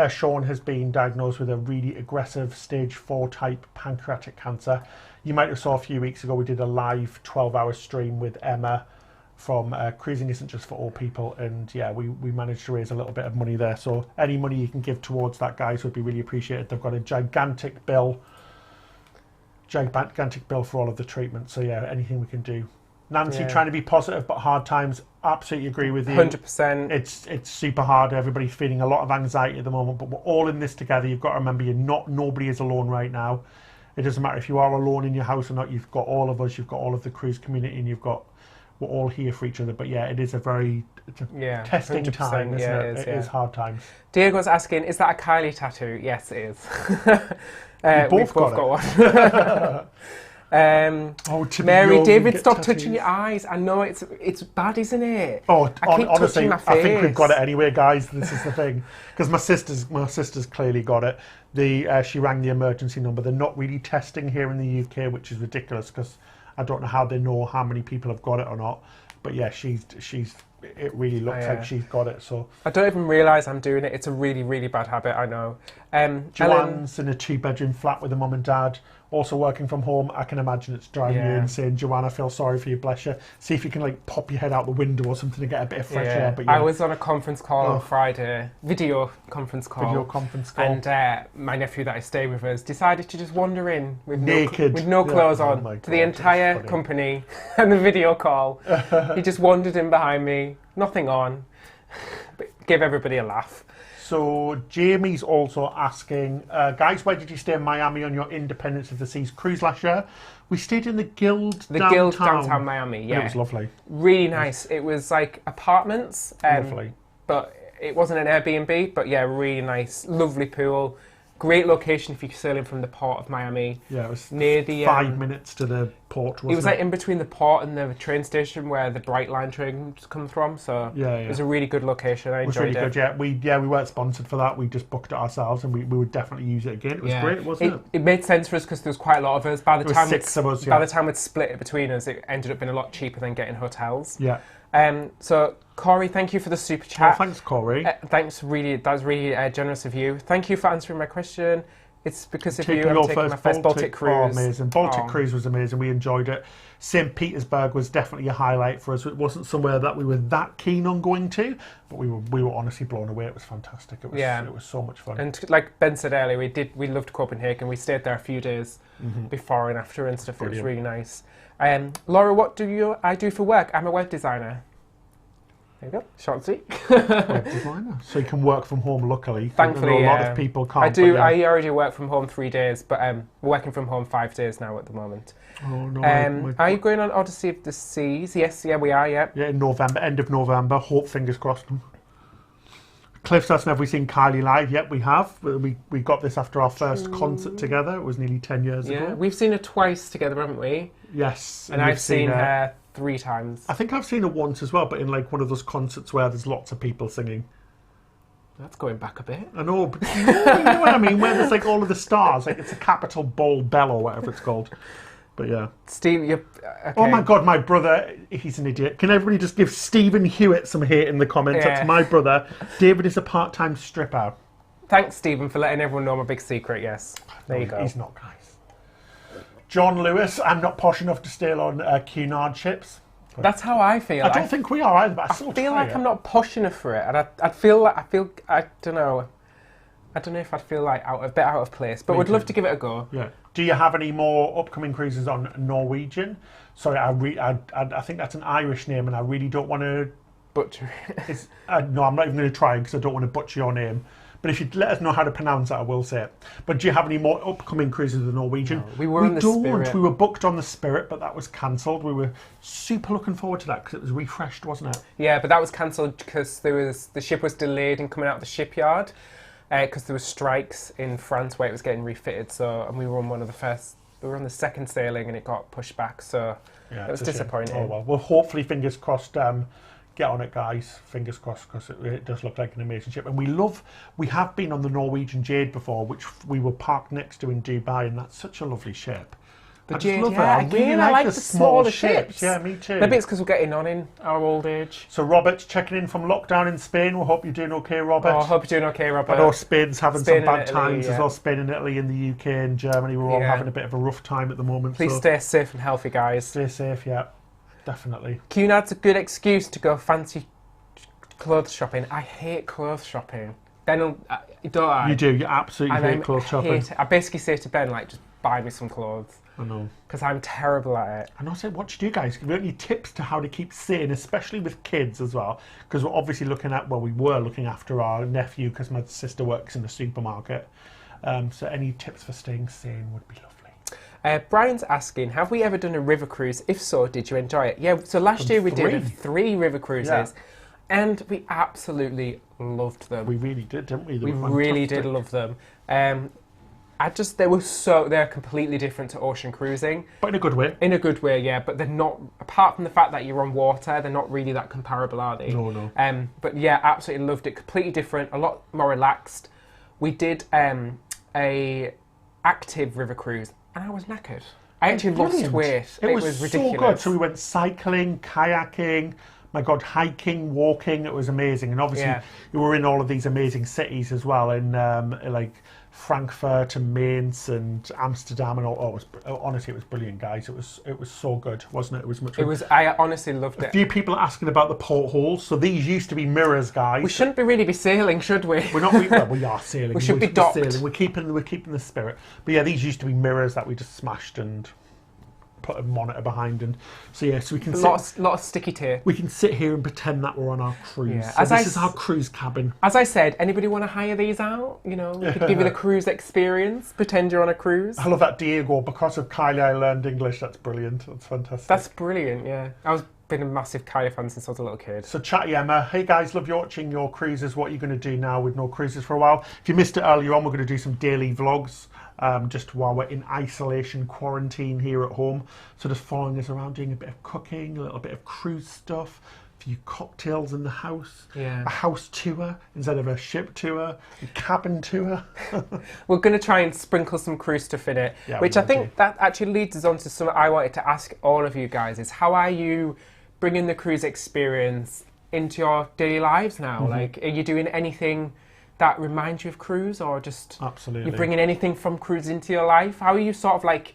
Sean has been diagnosed with a really aggressive stage 4 type pancreatic cancer. You might have saw a few weeks ago we did a live 12-hour stream with Emma from Cruising Isn't Just for Old People, and yeah, we managed to raise a little bit of money there, so any money you can give towards that, guys, would be really appreciated. They've got a gigantic bill for all of the treatment, so yeah, anything we can do. Nancy, trying to be positive, but hard times, absolutely agree with you. 100%. It's super hard. Everybody's feeling a lot of anxiety at the moment, but we're all in this together. You've got to remember, nobody is alone right now. It doesn't matter if you are alone in your house or not. You've got all of us. You've got all of the cruise community, and we're all here for each other. But yeah, it's a testing time, isn't it? It is hard times. Diego's asking, is that a Kylie tattoo? Yes, it is. We've both got one. Mary, David, stop touching your eyes. I know it's bad, isn't it? Oh, I keep honestly, touching my face. I think we've got it anyway, guys. This is the thing, because my sister's clearly got it. She rang the emergency number. They're not really testing here in the UK, which is ridiculous because I don't know how they know how many people have got it or not. But yeah, she's. It really looks like she's got it. So I don't even realise I'm doing it. It's a really, really bad habit. I know. Joanne's in a 2-bedroom flat with her mum and dad, also working from home. I can imagine it's driving you insane. Joanne, I feel sorry for you, bless you. See if you can like pop your head out the window or something to get a bit of fresh air. But I was on a conference call on Friday, video conference call, and my nephew that I stay with us decided to just wander in with naked, no clothes on to the entire company and the video call. He just wandered in behind me, nothing on, but gave everybody a laugh. So Jamie's also asking, guys, where did you stay in Miami on your Independence of the Seas cruise last year? We stayed in the Guild downtown Miami, yeah. It was lovely. Really nice. It was like apartments. Lovely. But it wasn't an Airbnb, but yeah, really nice. Lovely pool. Great location if you're sailing from the port of Miami. Yeah, it was near the 5 minutes to the port, wasn't it? It was like in between the port and the train station where the Bright Line train comes from. So it was a really good location. I enjoyed it. It was really good, yeah. We weren't sponsored for that. We just booked it ourselves and we would definitely use it again. It was great, wasn't it? It made sense for us because there was quite a lot of us. By the time 6 of us, by the time we'd split it between us, it ended up being a lot cheaper than getting hotels. Yeah. So Corey, thank you for the super chat. Oh, thanks, Corey. Thanks, really. That was really generous of you. Thank you for answering my question. It's because of you. I'm taking my first Baltic cruise. Oh, amazing. Baltic cruise was amazing. We enjoyed it. St. Petersburg was definitely a highlight for us. It wasn't somewhere that we were that keen on going to, but we were honestly blown away. It was fantastic. It was so much fun. And like Ben said earlier, we loved Copenhagen. We stayed there a few days before and after and stuff. Brilliant. It was really nice. Laura, what do I do for work? I'm a web designer. There you go, short and sweet. Web designer. So you can work from home, luckily. Thankfully, a lot of people can't. I do. I already work from home 3 days, but we're working from home 5 days now at the moment. Oh no! Are you going on Odyssey of the Seas? Yes, yeah, we are. Yeah. Yeah, in November, end of November. Hope, fingers crossed. Cliff's asking, have we seen Kylie live? Yep, we have. We got this after our first concert together. It was nearly 10 years ago. Yeah, we've seen her twice together, haven't we? Yes. And I've seen her 3 times. I think I've seen her once as well, but in like one of those concerts where there's lots of people singing. That's going back a bit. I know, but you know what I mean? Where there's like all of the stars, like it's a Capitol Bowl Bell or whatever it's called. But yeah. Steve, you're... Okay. Oh my God, my brother, he's an idiot. Can everybody just give Stephen Hewitt some hate in the comments? Yeah. That's my brother. David is a part-time stripper. Thanks, Stephen, for letting everyone know my big secret, yes. There you go. He's not nice. John Lewis, I'm not posh enough to sail on Cunard ships. That's how I feel. I don't think we are either, but I still feel like I'm not posh enough for it. And I don't know. I don't know if I'd feel like a bit out of place, but would love to give it a go. Yeah. Do you have any more upcoming cruises on Norwegian? Sorry, I think that's an Irish name, and I really don't want to butcher it. No, I'm not even going to try because I don't want to butcher your name. But if you'd let us know how to pronounce it, I will say it. But do you have any more upcoming cruises with the Norwegian? No, we were on the Spirit. We were booked on the Spirit, but that was cancelled. We were super looking forward to that because it was refreshed, wasn't it? Yeah, but that was cancelled because the ship was delayed in coming out of the shipyard because there was strikes in France where it was getting refitted. So, and we were on we were on the second sailing and it got pushed back. So yeah, it was disappointing. Oh well, hopefully, fingers crossed. Get on it, guys. Fingers crossed, because it does look like an amazing ship. And we have been on the Norwegian Jade before, which we were parked next to in Dubai, and that's such a lovely ship. The Jade, yeah. I really like the smaller ships. Yeah, me too. Maybe it's because we're getting on in our old age. So Robert's checking in from lockdown in Spain. We hope you're doing okay, Robert. Oh, I hope you're doing okay, Robert. I know Spain's having some bad times as well. Spain and Italy and the UK and Germany. We're all having a bit of a rough time at the moment. Please stay safe and healthy, guys. Stay safe, yeah. Definitely. Cunard's a good excuse to go fancy clothes shopping. I hate clothes shopping. Ben, don't I? You do. You absolutely hate clothes shopping. I basically say to Ben, like, just buy me some clothes. I know. Because I'm terrible at it. And also, what do you do, guys? Have you got any tips to how to keep sane, especially with kids as well? Because we're obviously we were looking after our nephew because my sister works in a supermarket. So any tips for staying sane would be lovely. Brian's asking, have we ever done a river cruise? If so, did you enjoy it? Yeah, so last year we did 3 river cruises. Yeah. And we absolutely loved them. We really did, didn't we? We really did love them. they're completely different to ocean cruising. But in a good way. In a good way, yeah. But they're not, apart from the fact that you're on water, they're not really that comparable, are they? No. But yeah, absolutely loved it. Completely different, a lot more relaxed. We did a active river cruise, and I was knackered. I actually lost weight. It was ridiculous. So good. So we went cycling, kayaking, my God, hiking, walking. It was amazing. And obviously, we were in all of these amazing cities as well, in like Frankfurt and Mainz and Amsterdam and all. Oh, honestly, it was brilliant, guys. It was so good, wasn't it? It was much. I honestly loved it. A few people are asking about the portholes. So these used to be mirrors, guys. We shouldn't really be sailing, should we? We're not. Well, we are sailing. We should be docked. We're keeping the spirit. But yeah, these used to be mirrors that we just smashed and put a monitor behind, and so we can lot of sticky tape. We can sit here and pretend that we're on our cruise. Yeah. So this is our cruise cabin. As I said, anybody want to hire these out? You know, we could give you the cruise experience. Pretend you're on a cruise. I love that, Diego. Because of Kylie, I learned English. That's brilliant. That's fantastic. That's brilliant. Yeah, been a massive Kylie fan since I was a little kid. So Chatty Emma, hey guys, love watching your cruises. What are you going to do now with no cruises for a while? If you missed it earlier on, we're going to do some daily vlogs. Just while we're in isolation quarantine here at home, so just following us around, doing a bit of cooking, a little bit of cruise stuff, a few cocktails in the house, a house tour instead of a ship tour, a cabin tour. We're going to try and sprinkle some cruise stuff in it, which I think that actually leads us on to something I wanted to ask all of you guys, is how are you bringing the cruise experience into your daily lives now? Like, are you doing anything that reminds you of cruise, or just you're bringing anything from cruise into your life? How are you sort of like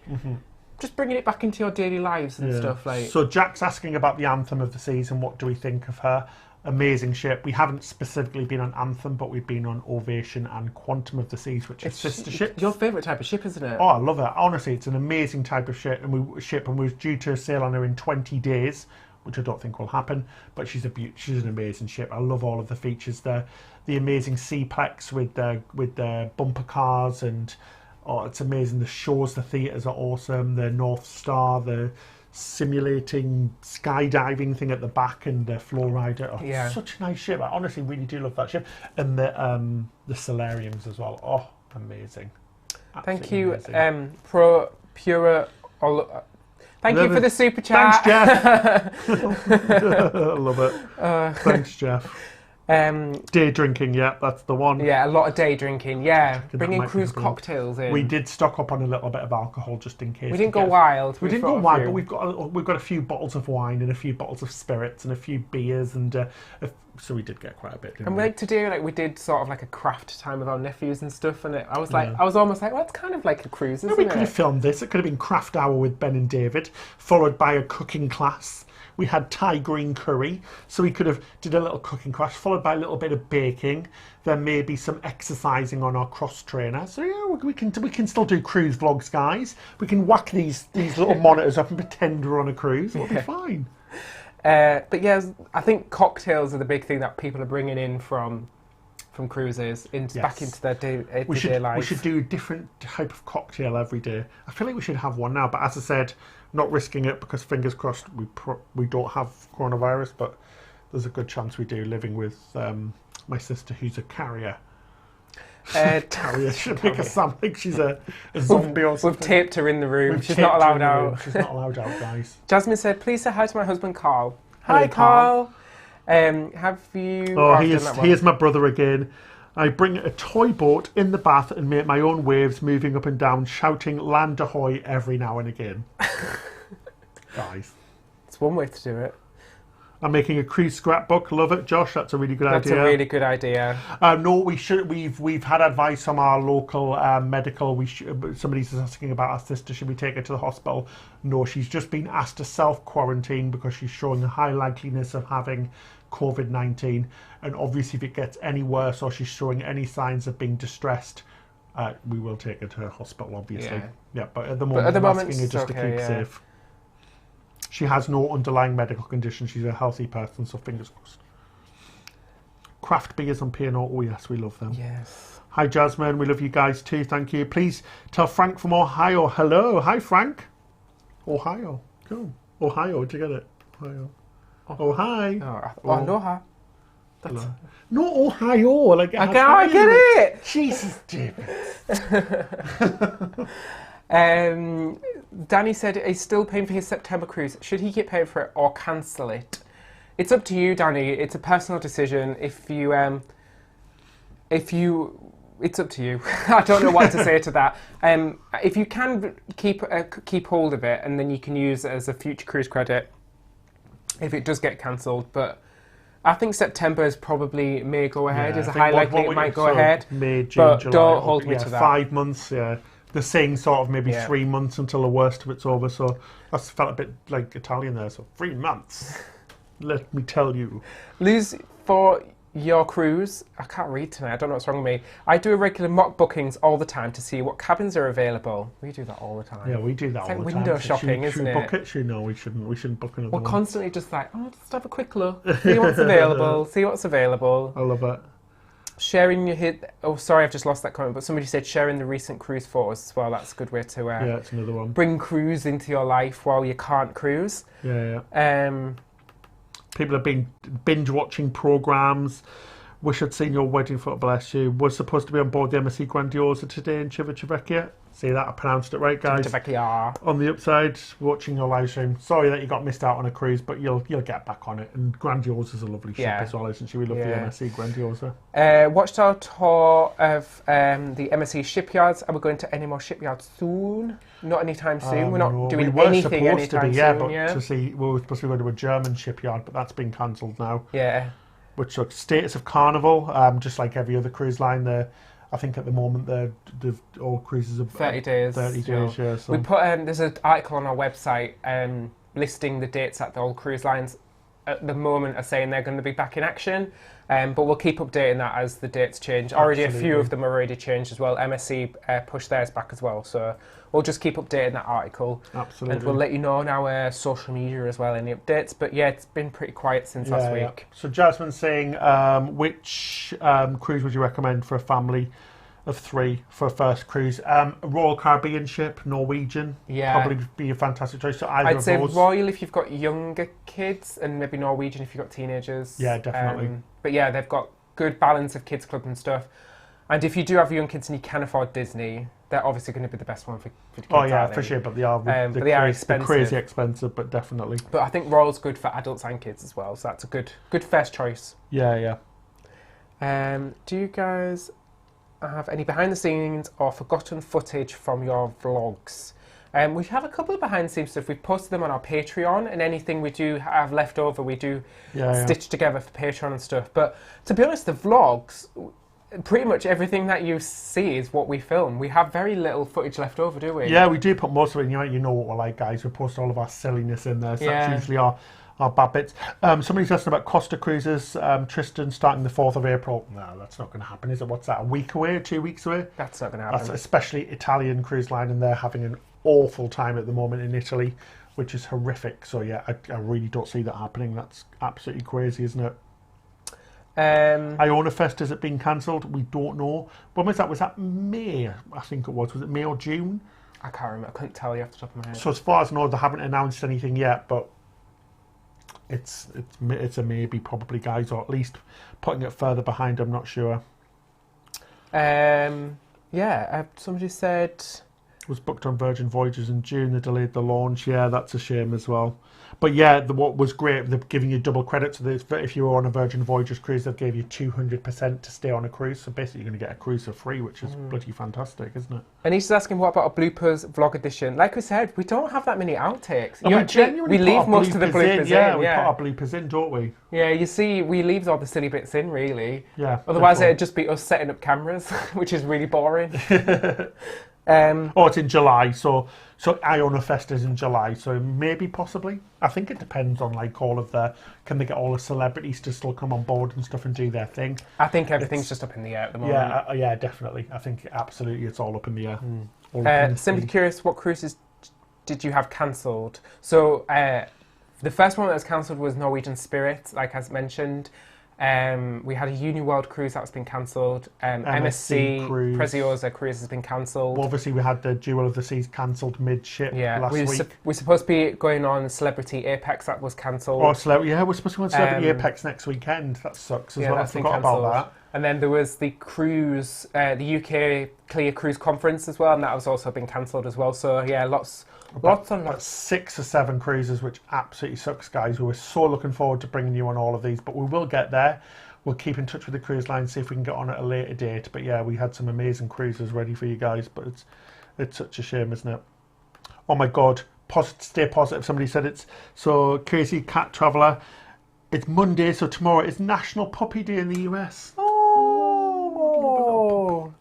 just bringing it back into your daily lives and stuff like? So Jack's asking about the Anthem of the Seas and what do we think of her. Amazing ship. We haven't specifically been on Anthem, but we've been on Ovation and Quantum of the Seas, which is sister ships. Your favourite type of ship, isn't it? Oh, I love it. Honestly, it's an amazing type of ship, and we were due to sail on her in 20 days, which I don't think will happen, but she's an amazing ship. I love all of the features there. The amazing Seaplex with the bumper cars, and it's amazing. The shows, the theatres are awesome. The North Star, the simulating skydiving thing at the back, and the flow rider. Oh, such a nice ship. I honestly really do love that ship. And the solariums as well. Oh, amazing. Thank you, Pura. Thank you for the super chat. Thanks, Jeff. I love it. Thanks, Jeff. Day drinking, that's the one. Yeah, a lot of day drinking, bringing cruise cocktails in. We did stock up on a little bit of alcohol just in case. We didn't go wild. We didn't go wild, but we've got a few bottles of wine and a few bottles of spirits and a few beers, and so we did get quite a bit. And we did sort of like a craft time with our nephews and stuff, and I was almost like, well, it's kind of like a cruise, isn't it? We could have filmed this. It could have been craft hour with Ben and David, followed by a cooking class. We had Thai green curry, so we could have did a little cooking class, followed by a little bit of baking, then maybe some exercising on our cross trainer. So we can still do cruise vlogs, guys. We can whack these little monitors up and pretend we're on a cruise. It'll be fine. But yeah, I think cocktails are the big thing that people are bringing in from cruises back into their day-to-day life. We should do a different type of cocktail every day. I feel like we should have one now, but as I said, not risking it, because fingers crossed we don't have coronavirus, but there's a good chance we do, living with my sister who's a carrier. Carrier should make us sound like she's a zombie or something. We've taped her in the room. She's not allowed out. She's not allowed out, guys. Jasmine said, please say hi to my husband Carl. Hi, Carl. Have you... Oh, he is my brother again. I bring a toy boat in the bath and make my own waves, moving up and down, shouting "Land Ahoy" every now and again. Guys, it's one way to do it. I'm making a cruise scrapbook. Love it, Josh. That's a really good idea. That's a really good idea. No, we should. We've had advice from our local medical. Somebody's asking about our sister. Should we take her to the hospital? No, she's just been asked to self-quarantine because she's showing a high likeliness of having COVID-19, and obviously if it gets any worse or she's showing any signs of being distressed, we will take her to her hospital, obviously. But at the moment, I'm asking her just to keep safe. She has no underlying medical condition. She's a healthy person, so fingers crossed. Craft beers on P&O. Oh yes, we love them. Yes. Hi Jasmine, we love you guys too. Thank you. Please tell Frank from Ohio hello. Hi Frank. Ohio. Cool. Ohio. Did you get it? Ohio. Oh hi. Aloha. Not Ohio. Like, I get it. Jesus, David. Danny said he's still paying for his September cruise. Should he keep paying for it or cancel it? It's up to you, Danny. It's a personal decision. If you, it's up to you. I don't know what to say to that. If you can keep hold of it, and then you can use it as a future cruise credit if it does get cancelled. But I think September is probably may go ahead. There's a high likelihood it might go ahead. May, June, but July, don't hold me to that. 5 months, yeah. They're saying sort of maybe 3 months until the worst of it's over. So that felt a bit like Italian there. So 3 months. Let me tell you. Lose for your cruise. I can't read tonight. I don't know what's wrong with me. I do regular mock bookings all the time to see what cabins are available. We do that all the time. Yeah, we do that all the time. It's like window shopping, isn't it? Should we book it? No, we shouldn't. We shouldn't book another one. We're constantly just like, just have a quick look. See what's available. See what's available. I love it. Sharing your sorry, I've just lost that comment, but somebody said sharing the recent cruise photos as well. That's a good way to it's another one. Bring cruise into your life while you can't cruise. Yeah. People have been binge watching programs. Wish I'd seen your wedding photo, bless you. Was supposed to be on board the MSC Grandiosa today in Civitavecchia. See that? I pronounced it right, guys. Civitavecchia. On the upside, watching your live stream. Sorry that you got missed out on a cruise, but you'll get back on it. And Grandiosa's a lovely ship as well, isn't she? We love the MSC Grandiosa. Watched our tour of the MSC shipyards. Are we going to any more shipyards soon? Not anytime soon. We're not doing anything anytime soon. To see, we were supposed to go to a German shipyard, but that's been cancelled now. Yeah. Which looks status of Carnival, just like every other cruise line. I think at the moment all cruises are 30 days. 30 days, yeah. So. We put there's an article on our website listing the dates that all cruise lines at the moment are saying they're going to be back in action. But we'll keep updating that as the dates change. Already a few of them are already changed as well. MSC pushed theirs back as well. So we'll just keep updating that article. Absolutely. And we'll let you know on our social media as well, any updates. But yeah, it's been pretty quiet since last week. Yeah. So Jasmine's saying, which cruise would you recommend for a family of 3 for a first cruise? Royal Caribbean ship, Norwegian. Yeah. Probably be a fantastic choice. So either I'd say those. Royal if you've got younger kids, and maybe Norwegian if you've got teenagers. Yeah, definitely. But yeah, they've got good balance of kids club and stuff. And if you do have young kids and you can afford Disney, they're obviously going to be the best one for kids. Oh yeah, for sure. But they are expensive. They're crazy expensive, but definitely. But I think Royal's good for adults and kids as well, so that's a good first choice. Yeah. Do you guys have any behind the scenes or forgotten footage from your vlogs? We have a couple of behind the scenes stuff. We've posted them on our Patreon, and anything we do have left over, we do stitch together for Patreon and stuff. But to be honest, the vlogs, pretty much everything that you see is what we film. We have very little footage left over, do we? Yeah, we do put most of it in. You know what we're like, guys. We post all of our silliness in there. So that's usually our bad bits. Somebody's asking about Costa Cruises. Tristan starting the 4th of April. No, that's not going to happen, is it? What's that, a week away, 2 weeks away? That's not going to happen. Especially Italian Cruise Line, and they're having an awful time at the moment in Italy, which is horrific. So yeah, I really don't see that happening. That's absolutely crazy, isn't it? Iona Fest, has it been cancelled? We don't know. When was that? Was that May? I think it was. Was it May or June? I can't remember. I couldn't tell you off the top of my head. So as far as I know, they haven't announced anything yet, but it's a maybe, probably, guys, or at least putting it further behind. I'm not sure. Somebody said was booked on Virgin Voyages in June. They delayed the launch. Yeah, that's a shame as well. But yeah, what was great, they're giving you double credit. So if you were on a Virgin Voyages cruise, they gave you 200% to stay on a cruise. So basically, you're going to get a cruise for free, which is bloody fantastic, isn't it? And he's asking, what about a bloopers vlog edition? Like we said, we don't have that many outtakes. We leave most of the bloopers in. Yeah, we put our bloopers in, don't we? Yeah, you see, we leave all the silly bits in, really. Yeah. Otherwise, it'd just be us setting up cameras, which is really boring. It's in July, so Iona Fest is in July, so maybe, possibly. I think it depends on all of can they get all the celebrities to still come on board and stuff and do their thing. I think everything's just up in the air at the moment. Yeah, definitely. I think absolutely it's all up in the air. Simply curious, what cruises did you have cancelled? So the first one that was cancelled was Norwegian Spirit, like as mentioned. We had a Uni World cruise that's been cancelled. MSC Cruise. Preziosa cruise has been cancelled. Well, obviously, we had the Jewel of the Seas cancelled mid-ship last week. We're supposed to be going on Celebrity Apex, that was cancelled. Oh, yeah, we're supposed to go on Celebrity Apex next weekend. That sucks as well. I forgot about that. And then there was the cruise, the UK Clear Cruise Conference as well, and that has also been cancelled as well. So yeah, lots and lots. 6 or 7 cruises, which absolutely sucks, guys. We were so looking forward to bringing you on all of these, but we will get there. We'll keep in touch with the cruise line, see if we can get on at a later date. But yeah, we had some amazing cruises ready for you guys, but it's such a shame, isn't it? Oh my God, stay positive. Somebody said it's so crazy. Cat Traveller. It's Monday, so tomorrow is National Puppy Day in the US. Oh,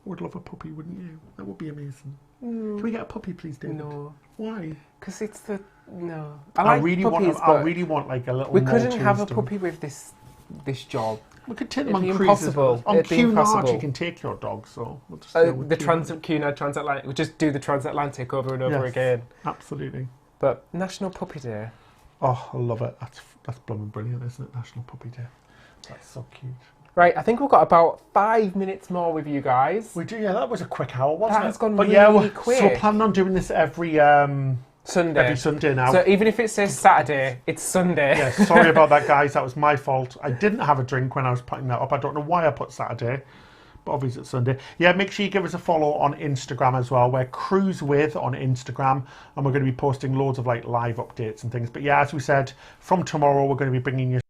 would love a puppy, wouldn't you? That would be amazing. Can we get a puppy, please, David? No. Why? Because it's the no. I really want like a little. We couldn't have a puppy with this job. We could take them on cruises. On Cunard, you can take your dog. So we'll just Cunard Transatlantic. We'll just do the transatlantic over and over again. Absolutely. But National Puppy Day. Oh, I love it. That's blooming brilliant, isn't it? National Puppy Day. That's so cute. Right, I think we've got about 5 minutes more with you guys. We do, yeah. That was a quick hour, wasn't it? That has gone really quick. So we're planning on doing this every Sunday. Every Sunday now. So even if it says Saturday, it's Sunday. Yeah, sorry about that, guys. That was my fault. I didn't have a drink when I was putting that up. I don't know why I put Saturday, but obviously it's Sunday. Yeah, make sure you give us a follow on Instagram as well. We're Cruise With on Instagram, and we're going to be posting loads of like live updates and things. But yeah, as we said, from tomorrow we're going to be bringing you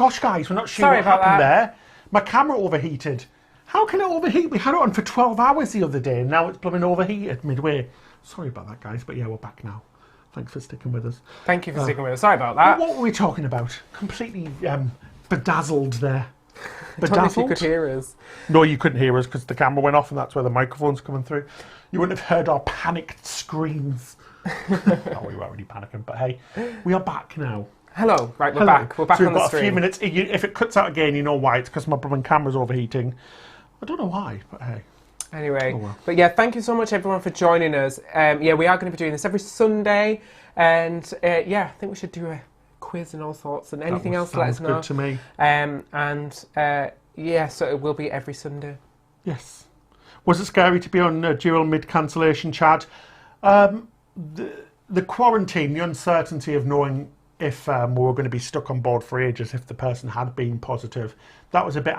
gosh, guys, we're not sure what happened there. My camera overheated. How can it overheat? We had it on for 12 hours the other day, and now it's blooming overheated midway. Sorry about that, guys, but yeah, we're back now. Thanks for sticking with us. Thank you for sticking with us. Sorry about that. What were we talking about? Completely bedazzled there. I don't know if you could hear us. No, you couldn't hear us because the camera went off, and that's where the microphone's coming through. You wouldn't have heard our panicked screams. Oh, we were already panicking, but hey, we are back now. Hello. Right, we're back. We're back so on the we've got stream. A few minutes. If it cuts out again, you know why. It's because my camera's overheating. I don't know why, but hey. Anyway, but yeah, thank you so much everyone for joining us. Yeah, we are going to be doing this every Sunday, and yeah, I think we should do a quiz and all sorts, and anything else, let us know. Good to me. Yeah, so it will be every Sunday. Yes. Was it scary to be on dual mid-cancellation, Chad? The quarantine, the uncertainty of knowing if we were going to be stuck on board for ages, if the person had been positive, that was a bit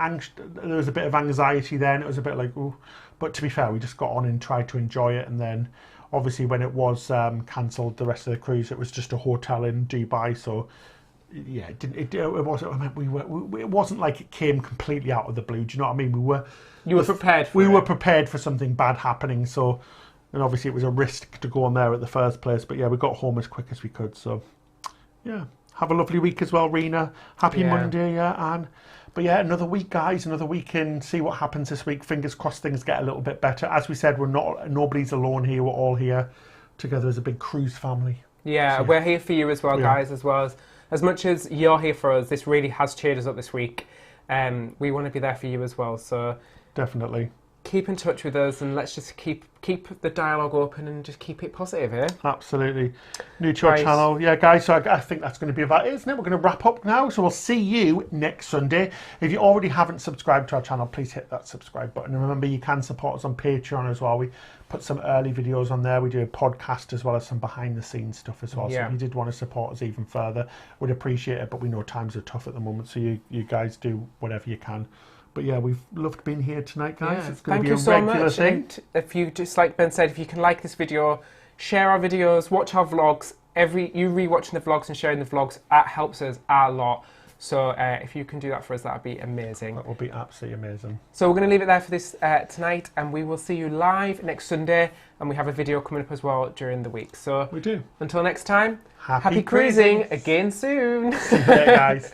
there was a bit of anxiety then. It was a bit like, ooh. But to be fair, we just got on and tried to enjoy it. And then, obviously, when it was cancelled, the rest of the cruise, it was just a hotel in Dubai. So, yeah, it wasn't. I mean, it wasn't like it came completely out of the blue. Do you know what I mean? You were prepared. We were prepared for something bad happening. So, and obviously, it was a risk to go on there at the first place. But yeah, we got home as quick as we could. So. Yeah, have a lovely week as well, Rena. Happy Monday, Anne. But yeah, another week, guys. Another week in. See what happens this week. Fingers crossed things get a little bit better. As we said, nobody's alone here. We're all here together as a big cruise family. Yeah, so, we're here for you as well, guys. As much as you're here for us, this really has cheered us up this week. We want to be there for you as well. So definitely. Keep in touch with us, and let's just keep the dialogue open and just keep it positive here. Absolutely. New to our channel. Yeah, guys, so I think that's going to be about it, isn't it? We're going to wrap up now, so we'll see you next Sunday. If you already haven't subscribed to our channel, please hit that subscribe button. And remember, you can support us on Patreon as well. We put some early videos on there. We do a podcast as well as some behind-the-scenes stuff as well. Yeah. So if you did want to support us even further, we'd appreciate it, but we know times are tough at the moment, so you guys do whatever you can. But yeah, we've loved being here tonight, guys. Yeah, it's going to be a regular thing. And if you, just like Ben said, if you can like this video, share our videos, watch our vlogs. You rewatching the vlogs and sharing the vlogs, that helps us a lot. So if you can do that for us, that would be amazing. That would be absolutely amazing. So we're going to leave it there for this tonight, and we will see you live next Sunday, and we have a video coming up as well during the week. So we do. Until next time, happy cruising again soon. See you later, guys.